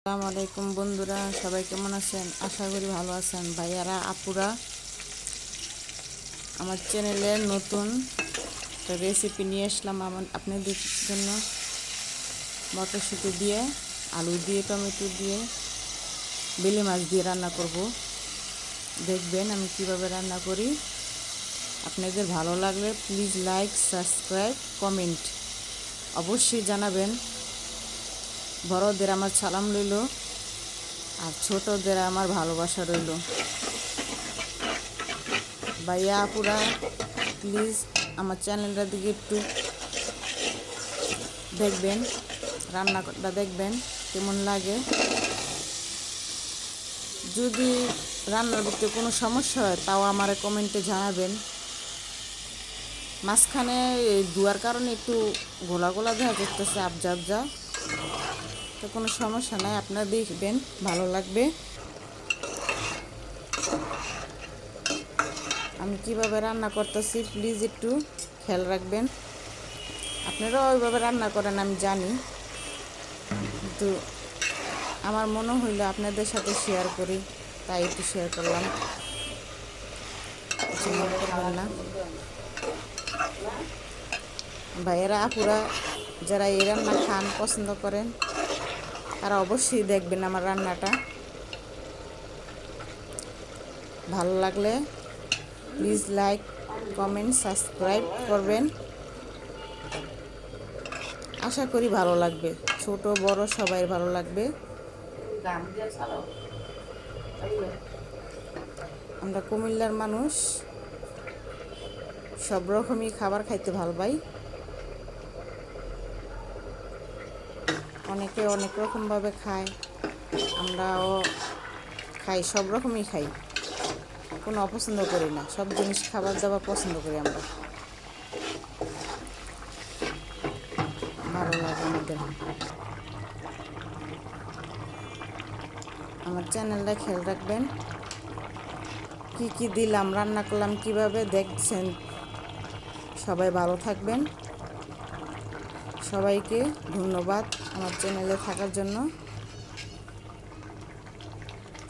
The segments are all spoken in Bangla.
আসসালামু আলাইকুম বন্ধুরা, সবাই কেমন আছেন? আশা করি ভালো আছেন। ভাইয়ারা আপুরা, আমার চ্যানেলের নতুন একটা রেসিপি নিয়ে আসলাম আপনাদের জন্য। মটরশুঁটি দিয়ে, আলু দিয়ে, টমেটো দিয়ে, বেলে মাছ দিয়ে রান্না করব। দেখবেন আমি কিভাবে রান্না করি। আপনাদের ভালো লাগলে প্লিজ লাইক, সাবস্ক্রাইব, কমেন্ট অবশ্যই জানাবেন। বড়দের আমার সালাম রইল, আর ছোটদের আমার ভালোবাসা রইল। ভাইয়া আপুরা, প্লিজ আমার চ্যানেলটার দিকে একটু দেখবেন, রান্নাটা দেখবেন কেমন লাগে। যদি রান্নার ভিতরে কোনো সমস্যা হয় তাও আমার কমেন্টে জানাবেন। মাঝখানে ধোয়ার কারণে একটু গোলা গোলা দেখা যাচ্ছে, আবজা আবজা, তো কোনো সমস্যা নাই, আপনারা দেখবেন, ভালো লাগবে। আমি কিভাবে রান্না করতেছি প্লিজ একটু খেয়াল রাখবেন। আপনারাও ওইভাবে রান্না করেন আমি জানি, কিন্তু আমার মনে হইলো আপনাদের সাথে শেয়ার করি, তাই একটু শেয়ার করলাম, কিছু মনে করবেন না। ভাইয়েরা আপুরা যারা এই রান্না খান পছন্দ করেন তারা অবশ্যই দেখবেন আমার রান্নাটা। ভালো লাগলে প্লিজ লাইক, কমেন্ট, সাবস্ক্রাইব করবেন। আশা করি ভালো লাগবে, ছোট বড় সবাই ভালো লাগবে। আমরা কুমিল্লার মানুষ, সব রকমই খাবার খাইতে ভালো পাই। অনেকে অনেক রকমভাবে খায়, আমরাও খাই, সব রকমই খাই, কোনো অপছন্দ করি না, সব জিনিস খাবার দাবার পছন্দ করি আমরা, ভালো লাগে আমাদের। আমার চ্যানেলটা খেয়াল রাখবেন, কি কি দিলাম, রান্না করলাম, কিভাবে দেখছেন। সবাই ভালো থাকবেন। সবাইকে ধন্যবাদ আমার চ্যানেলে থাকার জন্য।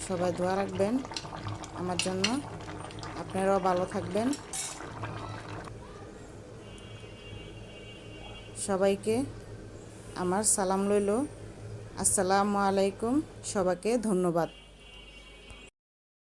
সবাই দোয়া রাখবেন আমার জন্য, আপনারাও ভালো থাকবেন। সবাইকে আমার সালাম রইল। আসসালামু আলাইকুম, সবাইকে ধন্যবাদ।